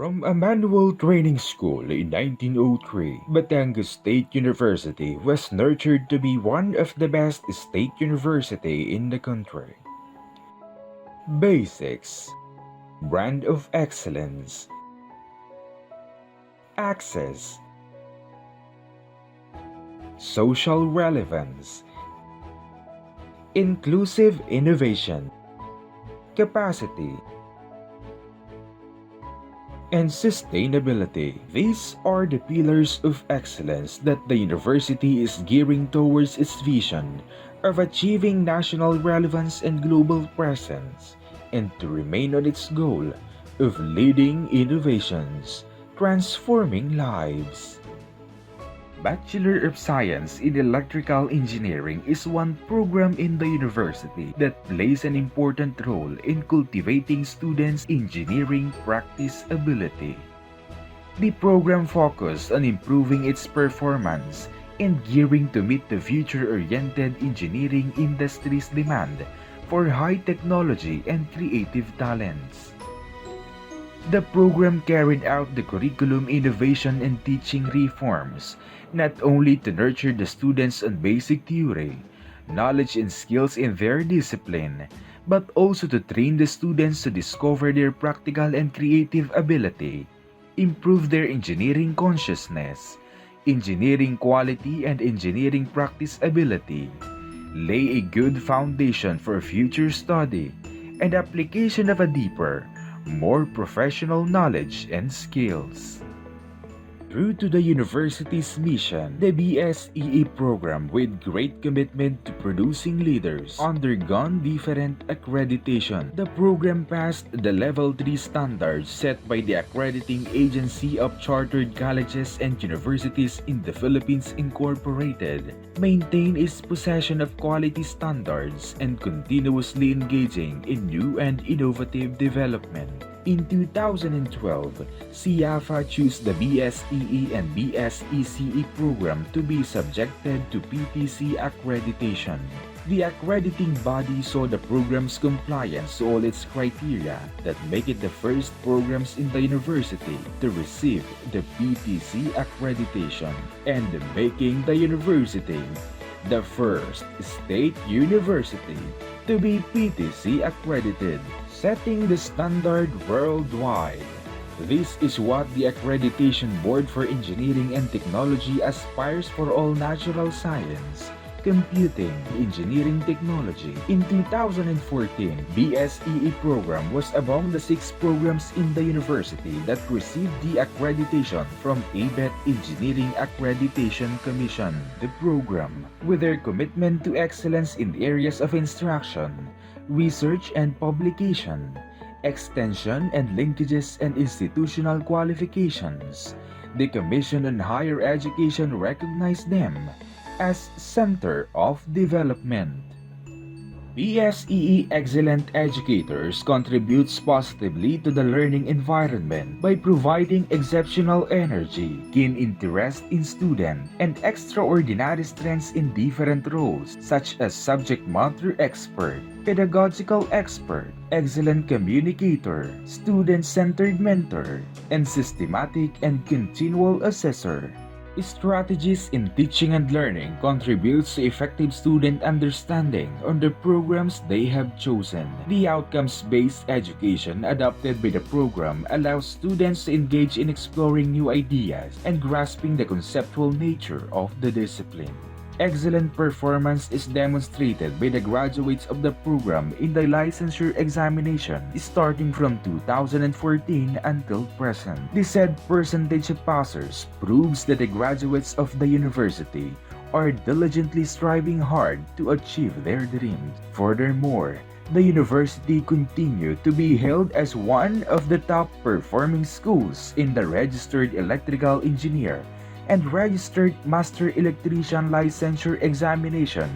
From a manual training school in 1903, Batangas State University was nurtured to be one of the best state university in the country. Basics: brand of excellence, access, social relevance, inclusive innovation, capacity, and sustainability. These are the pillars of excellence that the university is gearing towards its vision of achieving national relevance and global presence, and to remain on its goal of leading innovations, transforming lives. Bachelor of Science in Electrical Engineering is one program in the university that plays an important role in cultivating students' engineering practice ability. The program focused on improving its performance and gearing to meet the future-oriented engineering industry's demand for high technology and creative talents. The program carried out the curriculum innovation and teaching reforms, not only to nurture the students on basic theory, knowledge and skills in their discipline, but also to train the students to discover their practical and creative ability, improve their engineering consciousness, engineering quality and engineering practice ability, lay a good foundation for future study, and application of a deeper, more professional knowledge and skills. True to the university's mission, the BSEE program, with great commitment to producing leaders, undergone different accreditation. The program passed the Level 3 standards set by the Accrediting Agency of Chartered Colleges and Universities in the Philippines Incorporated, maintained its possession of quality standards, and continuously engaging in new and innovative development. In 2012, CIAFA chose the BSEE and BSECE program to be subjected to PTC accreditation. The accrediting body saw the program's compliance to all its criteria that make it the first programs in the university to receive the PTC accreditation, and making the university the first state university to be PTC accredited, setting the standard worldwide. This is what the Accreditation Board for Engineering and Technology aspires for all natural science, computing, engineering technology. In 2014, BSEE program was among the 6 programs in the university that received the accreditation from ABET Engineering Accreditation Commission. The program, with their commitment to excellence in areas of instruction, research and publication, extension and linkages and institutional qualifications, the Commission on Higher Education recognized them as Center of Development. BSEE excellent educators contributes positively to the learning environment by providing exceptional energy, keen interest in student, and extraordinary strengths in different roles such as subject matter expert, pedagogical expert, excellent communicator, student-centered mentor, and systematic and continual assessor. Strategies in teaching and learning contributes to effective student understanding on the programs they have chosen. The outcomes-based education adopted by the program allows students to engage in exploring new ideas and grasping the conceptual nature of the discipline. Excellent performance is demonstrated by the graduates of the program in the licensure examination starting from 2014 until present. The said percentage of passers proves that the graduates of the university are diligently striving hard to achieve their dreams. Furthermore, the university continued to be held as one of the top performing schools in the registered electrical engineer and registered master electrician licensure examination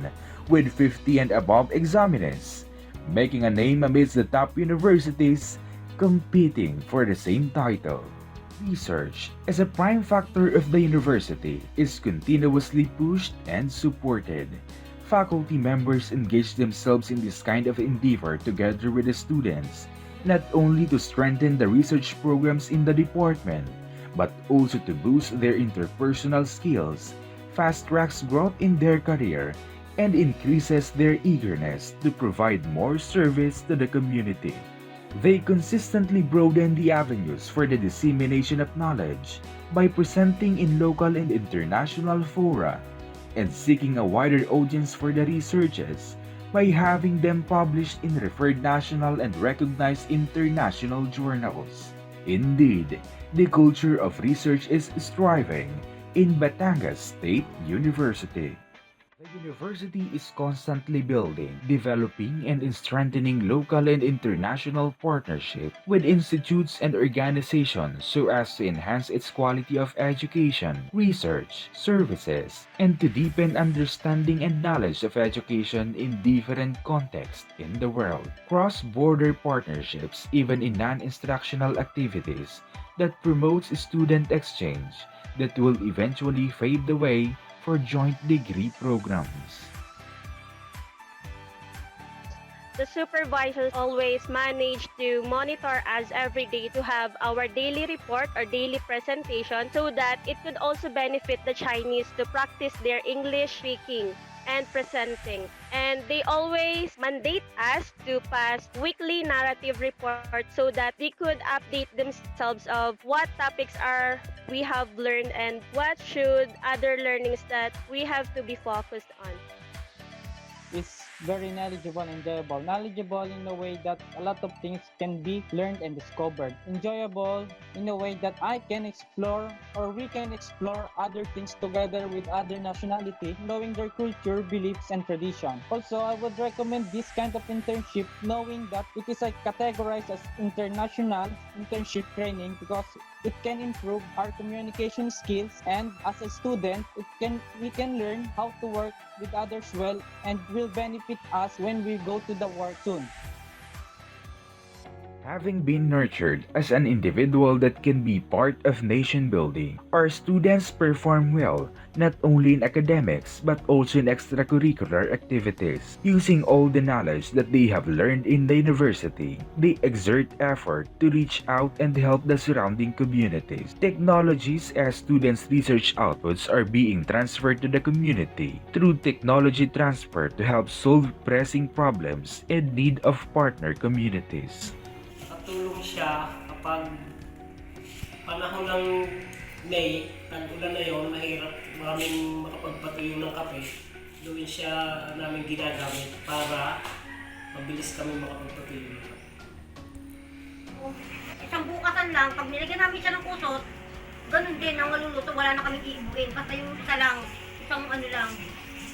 with 50 and above examinees, making a name amidst the top universities competing for the same title. Research, as a prime factor of the university, is continuously pushed and supported. Faculty members engage themselves in this kind of endeavor together with the students, not only to strengthen the research programs in the department, but also to boost their interpersonal skills, fast-tracks growth in their career, and increases their eagerness to provide more service to the community. They consistently broaden the avenues for the dissemination of knowledge by presenting in local and international fora and seeking a wider audience for the researches by having them published in referred national and recognized international journals. Indeed, the culture of research is thriving in Batangas State University. The university is constantly building, developing, and strengthening local and international partnership with institutes and organizations so as to enhance its quality of education, research, services, and to deepen understanding and knowledge of education in different contexts in the world. Cross-border partnerships, even in non-instructional activities, that promotes student exchange that will eventually pave the way for joint degree programs. The supervisors always manage to monitor us every day to have our daily report or daily presentation so that it could also benefit the Chinese to practice their English speaking and presenting. And they always mandate us to pass weekly narrative reports so that they could update themselves of what topics are we have learned and what should other learnings that we have to be focused on. Is very knowledgeable and enjoyable. Knowledgeable in a way that a lot of things can be learned and discovered. Enjoyable in a way that I can explore or we can explore other things together with other nationality, knowing their culture, beliefs, and tradition. Also, I would recommend this kind of internship knowing that it is categorized as international internship training because it can improve our communication skills, and as a student, we can learn how to work with others well and will benefit us when we go to the work soon. Having been nurtured as an individual that can be part of nation building, our students perform well not only in academics but also in extracurricular activities. Using all the knowledge that they have learned in the university, they exert effort to reach out and help the surrounding communities. Technologies as students' research outputs are being transferred to the community through technology transfer to help solve pressing problems and need of partner communities. Tulong siya kapag panahon ng May, tag-ulan na yon, mahirap maraming makapagpatuyo ng kape. Doon siya namin ginagamit para mabilis kami makapagpatuyo ng kape. Isang bukasan lang, pag nilagyan namin siya ng kusot, ganun din ang maluluto, wala na kaming iibuin. Basta yung isa lang, isang ano lang,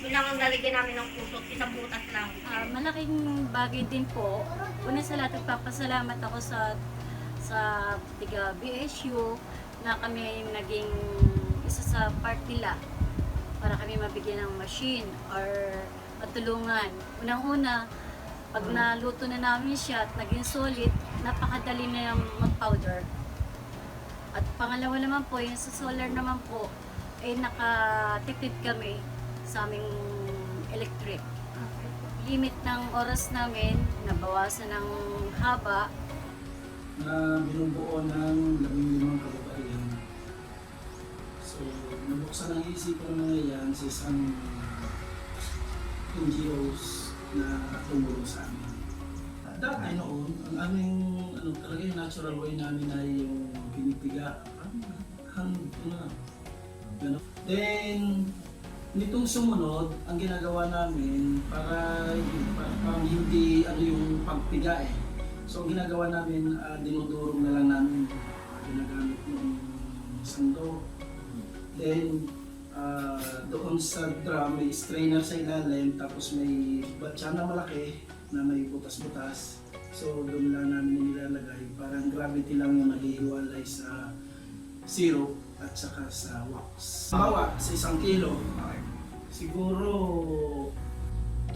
yun lang ang lalagyan namin ng kusot, isang butas lang. Malaking bagay din po. Una sa lahat, nagpapasalamat ako sa tiga BSU na kami naging isa sa part nila para kami mabigyan ng machine or matulungan. Unang-una, pag naluto na namin siya at naging solid, napakadali na yung mag-powder. At pangalawa naman po, yung sa solar naman po, ay nakatipid kami sa aming electric. Limit ng oras namin, nabawasan ng haba. Na binubuo ng 15 kababaihan. So, nabuksan ang isip ko na yan sa isang NGOs na tumulong sa amin. Dati noon, ang aming talaga yung natural way namin ay yung pinipiga. Then, nitong sumunod, ang ginagawa namin para hindi yung pagpiga eh. So ang ginagawa namin, dinudurog na lang namin, ginagamit ng sando. Then doon sa drum, may strainer sa ilalim, tapos may batya na malaki na may butas-butas. So doon lang namin nilalagay, parang gravity lang yung naghihiwalay sa syrup at saka sa wax. Bawa sa 1 kilo, siguro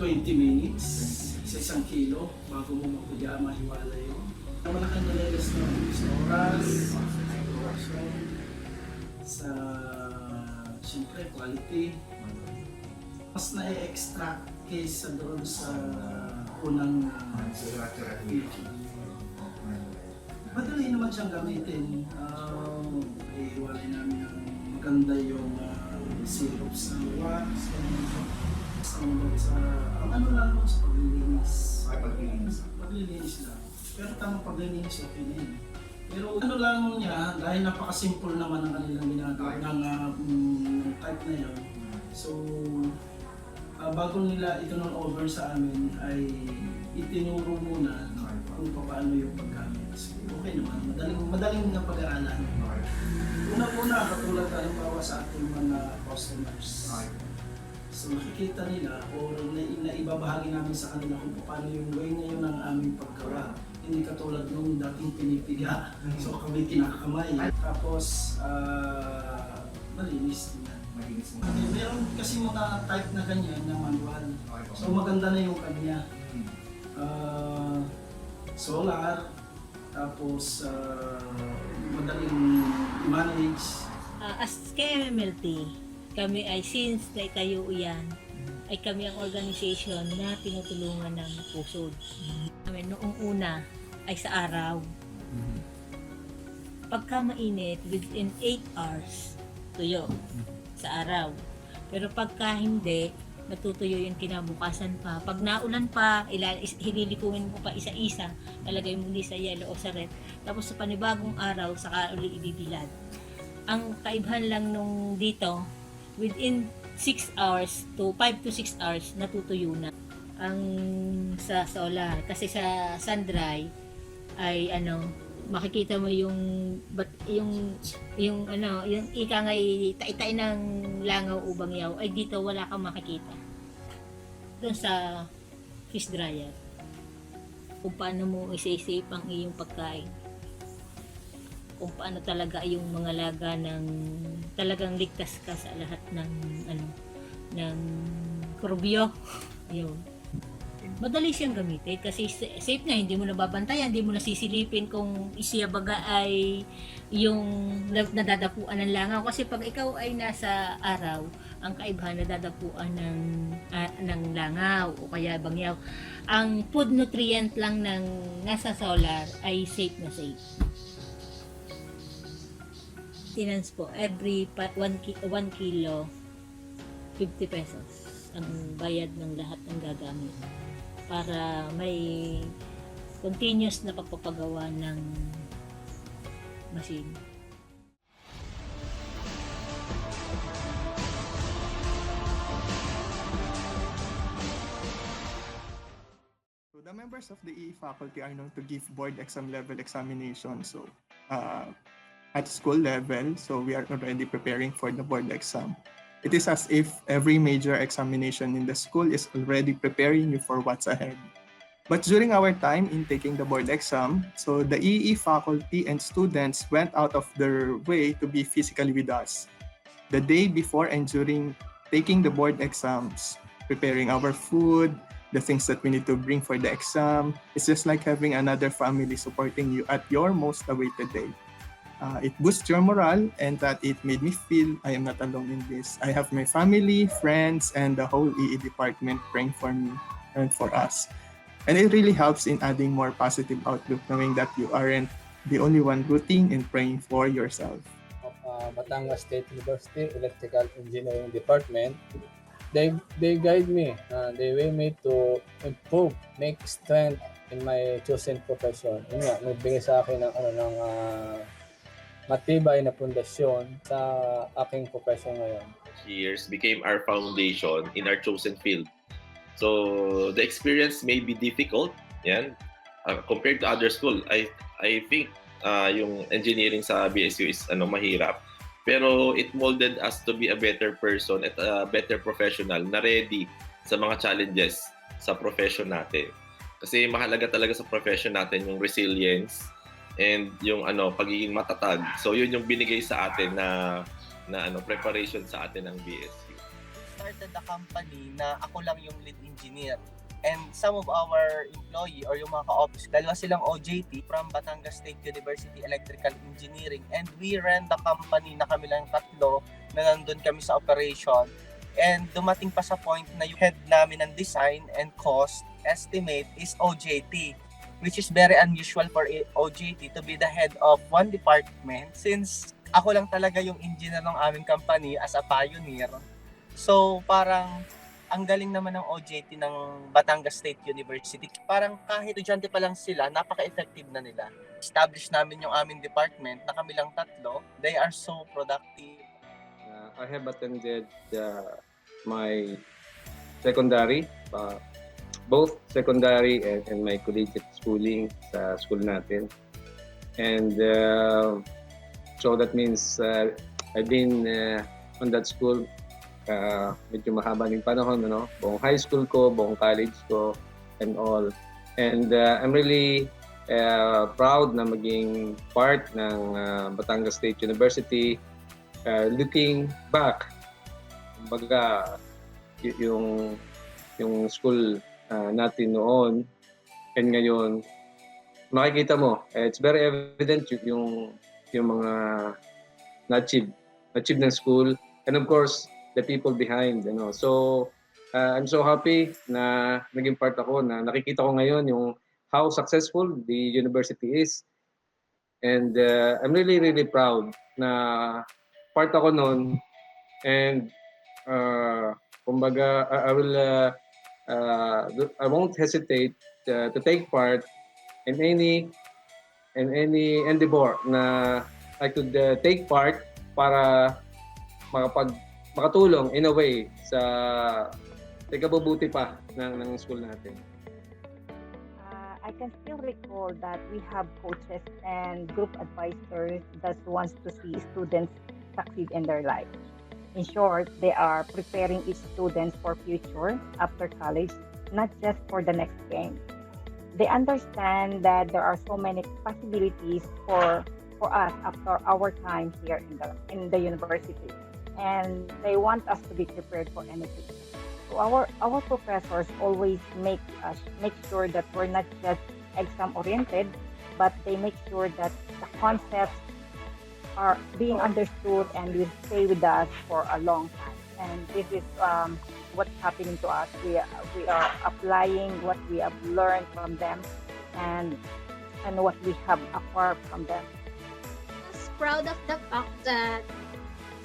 20 minutes sa 1 kilo bago mo mapiga mahiwala yun. Malaking nililis na sa oras, sa siyempre quality. Mas na-extract kaysa doon sa unang Madali naman siyang gamitin. Iiwalay namin ang maganda yung syrup sa wax, ang ano lang naman sa paglilinis. Ay, paglilinis. Paglilinis lang. Pero tamang paglilinis, okay na yun. Pero ano lang niya, dahil napaka-simple naman ang kanilang ginagawa ng type na yun. So, bago nila itunol over sa amin ay itinuro muna kung paano yung paggamit. So, okay naman, madaling na pag-aaralan. Una-una, katulad halimbawa sa ating mga customers. So makikita nila o naibabahagi namin sa kanila kung paano yung way ngayon ng aming paggawa. Hindi katulad nung dating pinipiga. So kami kinakamay. Tapos, malinis din yan. Meron kasi mga type na ganyan na manual. So maganda na yung kanya. Solar, tapos madaling i-manage. As KMMLT, kami ay since na itayo yan, ay kami ang organization na tinutulungan ng pusod. Kami noong una ay sa araw. Pagka mainit, within 8 hours, tuyo sa araw. Pero pagka hindi, natutuyo yung kinabukasan pa. Pag naulan pa, hililikumin mo pa isa-isa, lalagay mo sa yellow o sa red. Tapos sa panibagong araw, saka uli ibibilad. Ang kaibahan lang nung dito, within 6 hours to 5 to 6 hours, natutuyo na. Ang sa solar, kasi sa sun-dry, ay makikita mo yung ika ngay tai-tai ng langaw o bangyaw, ay dito wala kang makikita. Doon sa fish dryer, kung paano mo isa-safe ang iyong pagkain, kung paano talaga yung mga laga ng talagang ligtas ka sa lahat ng ng kurbyo. Yun. Madali siyang gamitin kasi safe na, hindi mo nababantayan, hindi mo nasisilipin kung isiyabaga ay yung nadadapuan ng langaw. Kasi pag ikaw ay nasa araw, ang kaibahan nadadapuan ng langaw o kaya bangyaw. Ang food nutrient lang ng nasa solar ay safe na safe. Maintenance po, every 1 kilo, 50 pesos ang bayad ng lahat ng gagamit para may continuous na pagpapagawa ng machine. So the members of the EE faculty are known to give board exam level examination. So at school level, so we are already preparing for the board exam. It is as if every major examination in the school is already preparing you for what's ahead. But during our time in taking the board exam, so the EE faculty and students went out of their way to be physically with us. The day before and during taking the board exams, preparing our food, the things that we need to bring for the exam, it's just like having another family supporting you at your most awaited day. It boosts your morale, and that it made me feel I am not alone in this. I have my family, friends, and the whole EE department praying for me and for us. And it really helps in adding more positive outlook, knowing that you aren't the only one rooting and praying for yourself. Batangas State University Electrical Engineering Department, they guide me, they will me to improve, make strength in my chosen profession. Yun nga, nagbigay sa akin ng matibay na pundasyon sa aking profession ngayon. Years became our foundation in our chosen field. So the experience may be difficult, yan. Compared to other school, I think yung engineering sa BSU is mahirap. Pero it molded us to be a better person at a better professional na ready sa mga challenges sa profession natin. Kasi mahalaga talaga sa profession natin yung resilience and yung pagiging matatag. So yun yung binigay sa atin na preparation sa atin ng BSU. Started the company na ako lang yung lead engineer. And some of our employee or yung mga ka-office, dalawa silang OJT from Batangas State University Electrical Engineering. And we ran the company na kami lang tatlo na nandun kami sa operation. And dumating pa sa point na yung head namin ng design and cost estimate is OJT. which is very unusual for a OJT to be the head of one department since ako lang talaga yung engineer ng aming company as a pioneer. So parang ang galing naman ng OJT ng Batangas State University. Parang kahit estudyante pa lang sila, napaka-effective na nila. Establish namin yung aming department na kami lang tatlo. They are so productive. I have attended my secondary, both secondary and my collegiate schooling sa school natin. And so that means I've been on that school medyo mahaba ng panahon, buong high school ko, buong college ko, and all. And I'm really proud na maging part ng Batangas State University. Looking back, kumbaga, yung school natin noon and ngayon, makikita mo, it's very evident yung mga na-achieve ng school, and of course, the people behind, So, I'm so happy na naging part ako, na nakikita ko ngayon yung how successful the university is. And I'm really, really proud na part ako noon. And kumbaga, I won't hesitate to take part in any endeavor na I could take part para makatulong in a way sa ikabubuti pa ng school natin. I can still recall that we have coaches and group advisors that wants to see students succeed in their life. In short, they are preparing each student for future after college, not just for the next game. They understand that there are so many possibilities for us after our time here in the university. And they want us to be prepared for anything. So our professors always make sure that we're not just exam oriented, but they make sure that the concepts are being understood and will stay with us for a long time. And this is what's happening to us. We are applying what we have learned from them and what we have acquired from them. I was proud of the fact that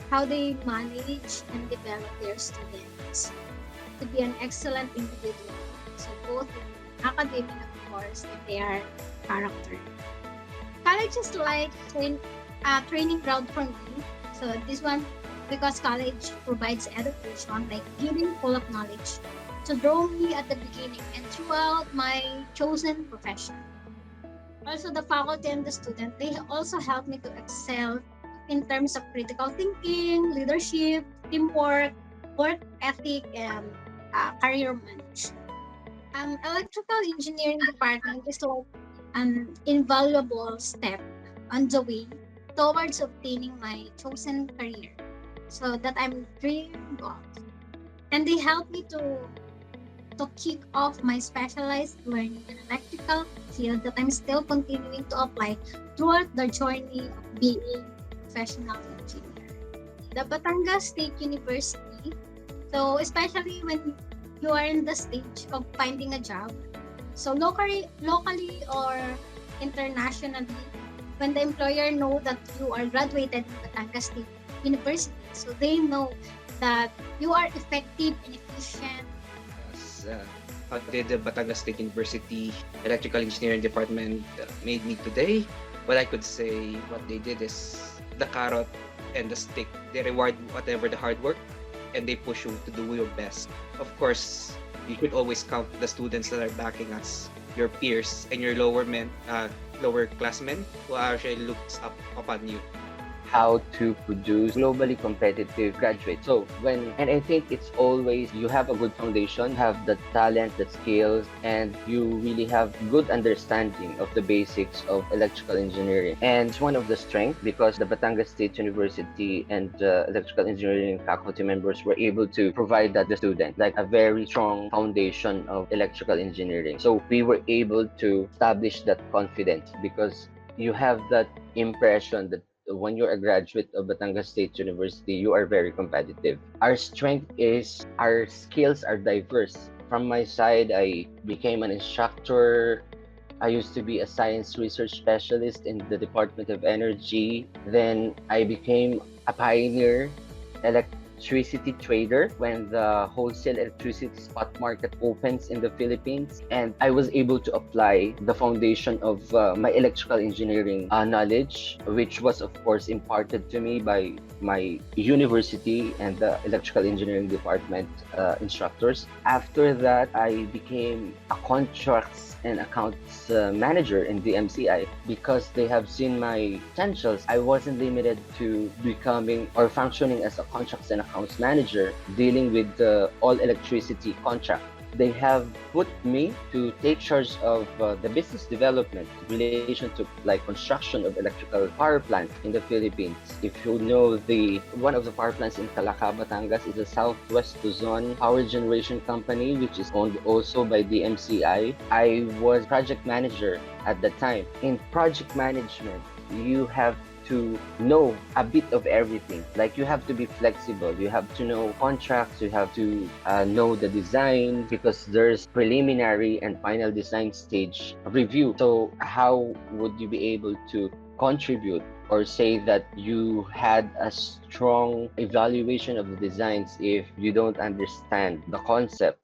how they manage and develop their students to be an excellent individual. So both in academic, of course, and their character. College is like a training ground for me. So this one, because college provides education, like giving full of knowledge to draw me at the beginning and throughout my chosen profession. Also, the faculty and the student, they also help me to excel in terms of critical thinking, leadership, teamwork, work ethic, and career management. Electrical engineering department is like an invaluable step on the way towards obtaining my chosen career, so that I'm dreaming of. And they help me to kick off my specialized learning in electrical field that I'm still continuing to apply throughout the journey of being professional engineer. The Batangas State University, so especially when you are in the stage of finding a job, so locally or internationally, when the employer know that you are graduated in Batangas State University, so they know that you are effective and efficient. How did the Batangas State University Electrical Engineering Department made me today? What I could say, what they did is the carrot and the stick. They reward whatever the hard work and they push you to do your best. Of course, you should always count the students that are backing us, your peers and your lower classmen who actually looks up upon you. How to produce globally competitive graduates. And I think it's always you have a good foundation, have the talent, the skills, and you really have good understanding of the basics of electrical engineering. And it's one of the strengths because the Batangas State University and electrical engineering faculty members were able to provide that to the student, like a very strong foundation of electrical engineering. So we were able to establish that confidence because you have that impression that when you're a graduate of Batangas State University, you are very competitive. Our strength is our skills are diverse. From my side, I became an instructor I used to be a science research specialist in the Department of Energy. Then I became a pioneer electricity trader when the wholesale electricity spot market opens in the Philippines, and I was able to apply the foundation of my electrical engineering knowledge, which was of course imparted to me by my university and the electrical engineering department instructors. After that, I became a contracts and accounts manager in the MCI because they have seen my potentials. I wasn't limited to becoming or functioning as a contracts and accounts manager dealing with all electricity contract. They have put me to take charge of the business development in relation to like construction of electrical power plants in the Philippines. If you know, one of the power plants in Calaca, Batangas is a Southwest Luzon power generation company, which is owned also by the MCI. I was project manager at the time. In project management, you have to know a bit of everything. Like you have to be flexible. You have to know contracts. You have to know the design because there's preliminary and final design stage review. So how would you be able to contribute or say that you had a strong evaluation of the designs if you don't understand the concept?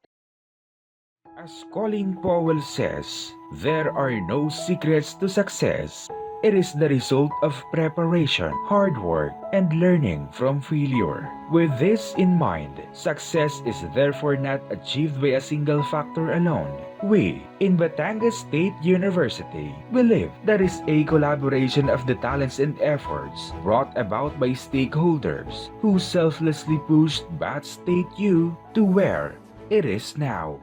As Colin Powell says, there are no secrets to success. It is the result of preparation, hard work, and learning from failure. With this in mind, success is therefore not achieved by a single factor alone. We, in Batangas State University, believe that is a collaboration of the talents and efforts brought about by stakeholders who selflessly pushed BatStateU to where it is now.